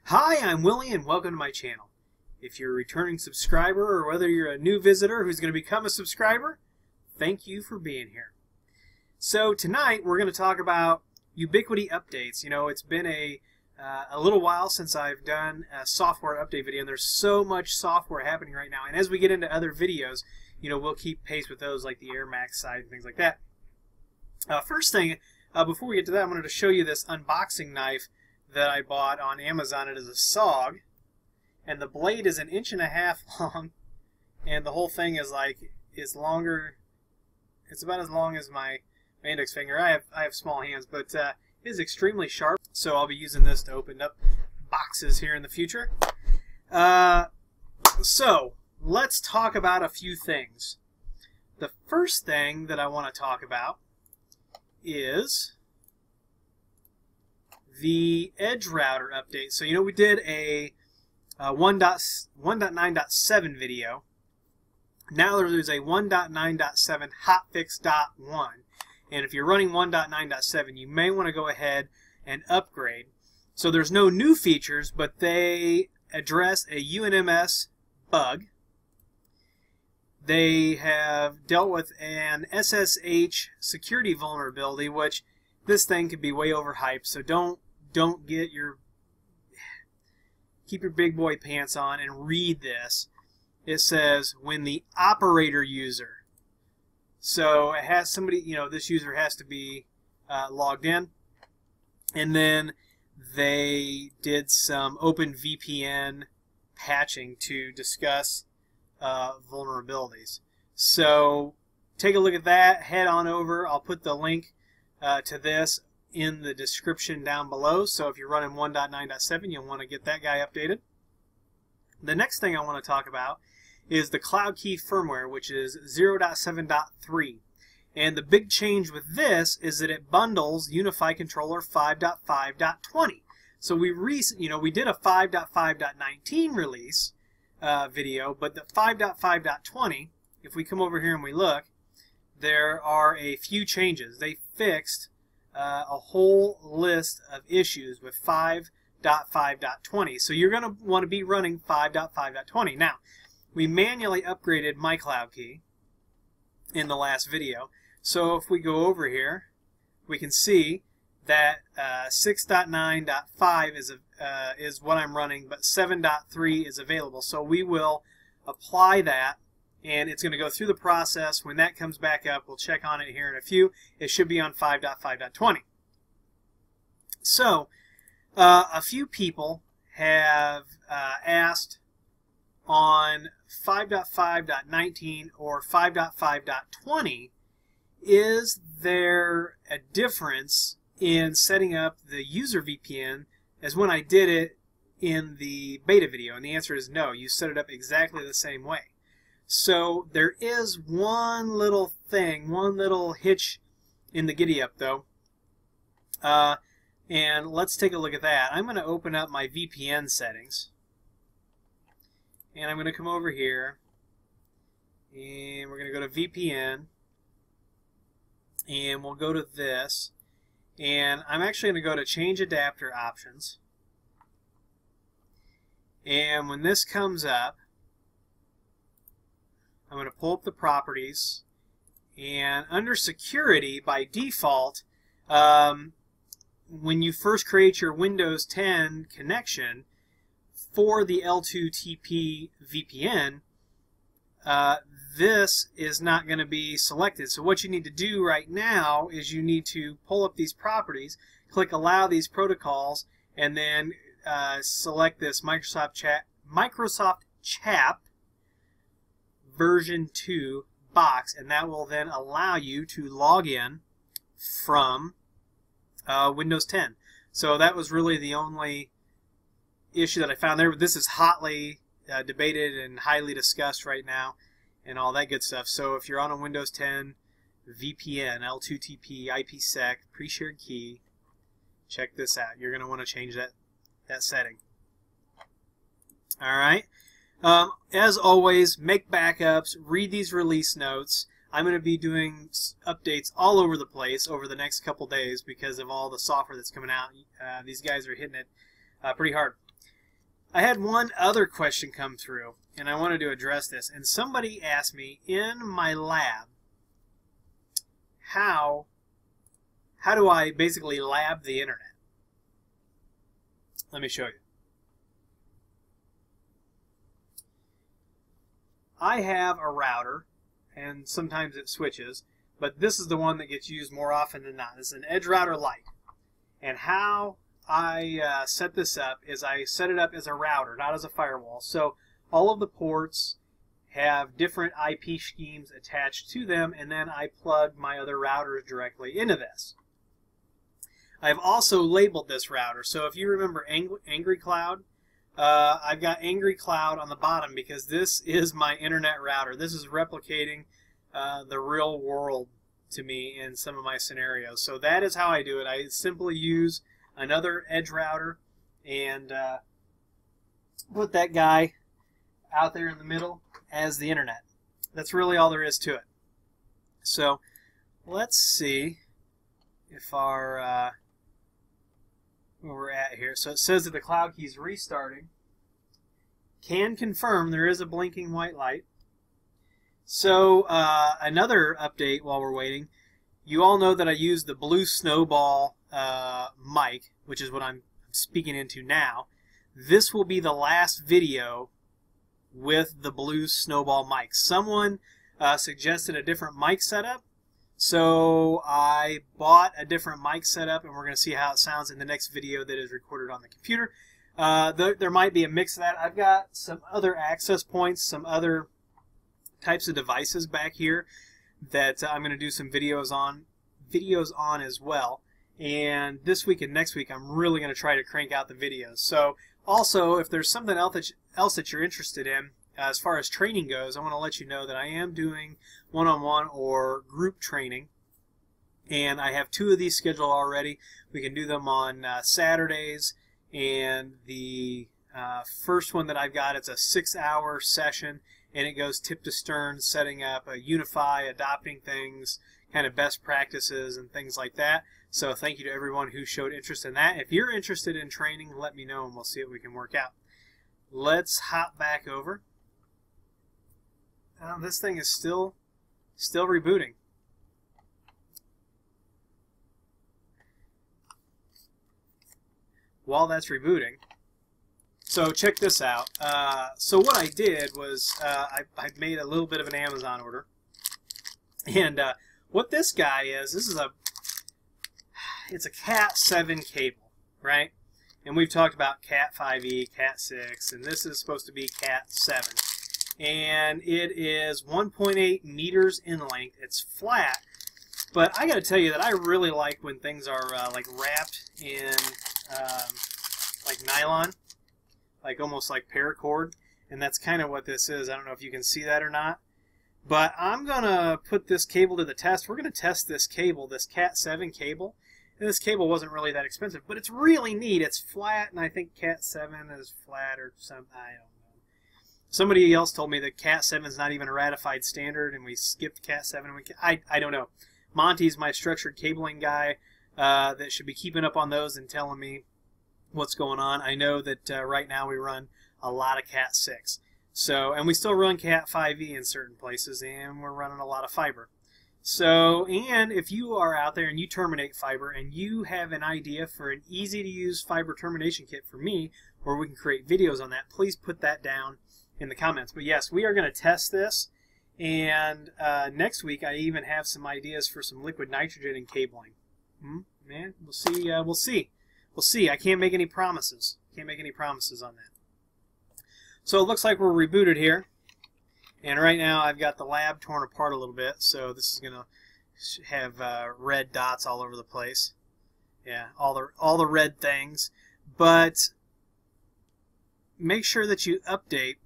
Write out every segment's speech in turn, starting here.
Hi, I'm Willie and welcome to my channel. If you're a returning subscriber or whether you're a new visitor who's going to become a subscriber, thank you for being here. So tonight we're going to talk about Ubiquiti Updates. You know, it's been a little while since I've done a software update video, and there's so much software happening right now. And as we get into other videos, you know, we'll keep pace with those, like the Air Max side and things like that. First thing, before we get to that, I wanted to show you this unboxing knife that I bought on Amazon. It is a SOG, and the blade is 1.5 inches long, and the whole thing is longer. It's about as long as my index finger. I have small hands, but it is extremely sharp. So I'll be using this to open up boxes here in the future. So let's talk about a few things. The first thing that I want to talk about is the EdgeRouter update. So, you know, we did a 1.9.7 video. Now there's a 1.9.7 hotfix.1. And if you're running 1.9.7, you may want to go ahead and upgrade. So there's no new features, but they address a UNMS bug. They have dealt with an SSH security vulnerability, which this thing could be way overhyped, so don't keep your big boy pants on and read this. It says when the operator user, so it has somebody, you know, this user has to be logged in, and then they did some OpenVPN patching to discuss vulnerabilities. So take a look at that, head on over. I'll put the link to this in the description down below, so if you're running 1.9.7, you'll want to get that guy updated. The next thing I want to talk about is the Cloud Key firmware, which is 0.7.3. And the big change with this is that it bundles UniFi controller 5.5.20. So we did a 5.5.19 release video, but the 5.5.20, if we come over here and we look, there are a few changes. They fixed a whole list of issues with 5.5.20. So you're going to want to be running 5.5.20. Now, we manually upgraded my Cloud Key in the last video. So if we go over here, we can see that 6.9.5 is what I'm running, but 7.3 is available. So we will apply that, and it's going to go through the process. When that comes back up, we'll check on it here in a few. It should be on 5.5.20. So, a few people have asked on 5.5.19 or 5.5.20, is there a difference in setting up the user VPN as when I did it in the beta video? And the answer is no. You set it up exactly the same way. So there is one little thing, one little hitch in the giddy up though, and let's take a look at that. I'm going to open up my VPN settings, and I'm going to come over here, and we're going to go to VPN, and we'll go to this, and I'm actually going to go to change adapter options, and when this comes up, I'm going to pull up the properties, and under security, by default, when you first create your Windows 10 connection for the L2TP VPN, this is not going to be selected. So what you need to do right now is you need to pull up these properties, click Allow these protocols, and then select this Microsoft CHAP version 2 box, and that will then allow you to log in from Windows 10. So that was really the only issue that I found there. This is hotly debated and highly discussed right now and all that good stuff. So if you're on a Windows 10 VPN, L2TP, IPsec, pre-shared key, check this out. You're going to want to change that setting. Alright. As always, make backups, read these release notes. I'm going to be doing updates all over the place over the next couple days because of all the software that's coming out. These guys are hitting it pretty hard. I had one other question come through, and I wanted to address this. And somebody asked me in my lab, how do I basically lab the internet? Let me show you. I have a router, and sometimes it switches, but this is the one that gets used more often than not. This is an EdgeRouter Lite. And how I set this up is I set it up as a router, not as a firewall. So all of the ports have different IP schemes attached to them, and then I plug my other routers directly into this. I've also labeled this router. So if you remember Angry Cloud, I've got Angry Cloud on the bottom because this is my internet router. This is replicating the real world to me in some of my scenarios. So that is how I do it. I simply use another edge router and put that guy out there in the middle as the internet. That's really all there is to it. So let's see if our where we're at here. So it says that the cloud key is restarting. Can confirm there is a blinking white light. So another update while we're waiting. You all know that I use the Blue Snowball mic, which is what I'm speaking into now. This will be the last video with the Blue Snowball mic. Someone suggested a different mic setup, so I bought a different mic setup, and we're going to see how it sounds in the next video that is recorded on the computer. There might be a mix of that. I've got some other access points, some other types of devices back here that I'm going to do some videos on as well. And this week and next week, I'm really going to try to crank out the videos. So also, if there's something else that you're interested in, as far as training goes, I want to let you know that I am doing one-on-one or group training. And I have 2 of these scheduled already. We can do them on Saturdays. And the first one that I've got, it's a 6-hour session. And it goes tip to stern, setting up a UniFi, adopting things, kind of best practices and things like that. So thank you to everyone who showed interest in that. If you're interested in training, let me know and we'll see what we can work out. Let's hop back over. This thing is still rebooting. While that's rebooting, so check this out. So what I did was I made a little bit of an Amazon order, and what this guy is, it's a Cat 7 cable, right? And we've talked about Cat 5e, Cat 6, and this is supposed to be Cat 7. And it is 1.8 meters in length. It's flat, but I got to tell you that I really like when things are like wrapped in like nylon, like almost like paracord, and that's kind of what this is. I don't know if you can see that or not, but I'm gonna put this cable to the test. We're gonna test this cable, this Cat 7 cable, and this cable wasn't really that expensive, but it's really neat. It's flat, and I think Cat 7 is flat or something. I don't know. Somebody else told me that Cat 7 is not even a ratified standard, and we skipped Cat 7. And I don't know. Monty's my structured cabling guy that should be keeping up on those and telling me what's going on. I know that right now we run a lot of Cat 6. So, and we still run Cat 5e in certain places, and we're running a lot of fiber. So, and if you are out there and you terminate fiber and you have an idea for an easy-to-use fiber termination kit for me, where we can create videos on that, please put that down in the comments. But yes, we are going to test this, and next week I even have some ideas for some liquid nitrogen and cabling. Man, we'll see. We'll see. I can't make any promises. Can't make any promises on that. So it looks like we're rebooted here, and right now I've got the lab torn apart a little bit, so this is going to have red dots all over the place. Yeah, all the red things. But make sure that you update.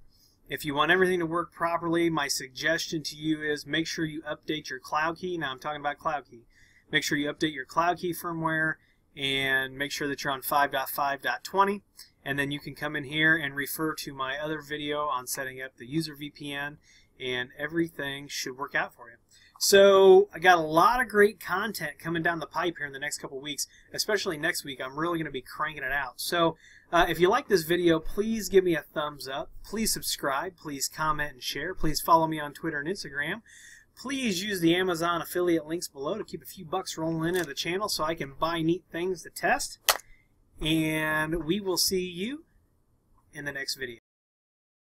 If you want everything to work properly, my suggestion to you is make sure you update your cloud key. Now I'm talking about cloud key. Make sure you update your cloud key firmware and make sure that you're on 5.5.20. And then you can come in here and refer to my other video on setting up the user VPN, and everything should work out for you. So I got a lot of great content coming down the pipe here in the next couple weeks, especially next week. I'm really going to be cranking it out. So if you like this video, please give me a thumbs up. Please subscribe. Please comment and share. Please follow me on Twitter and Instagram. Please use the Amazon affiliate links below to keep a few bucks rolling into the channel so I can buy neat things to test. And we will see you in the next video.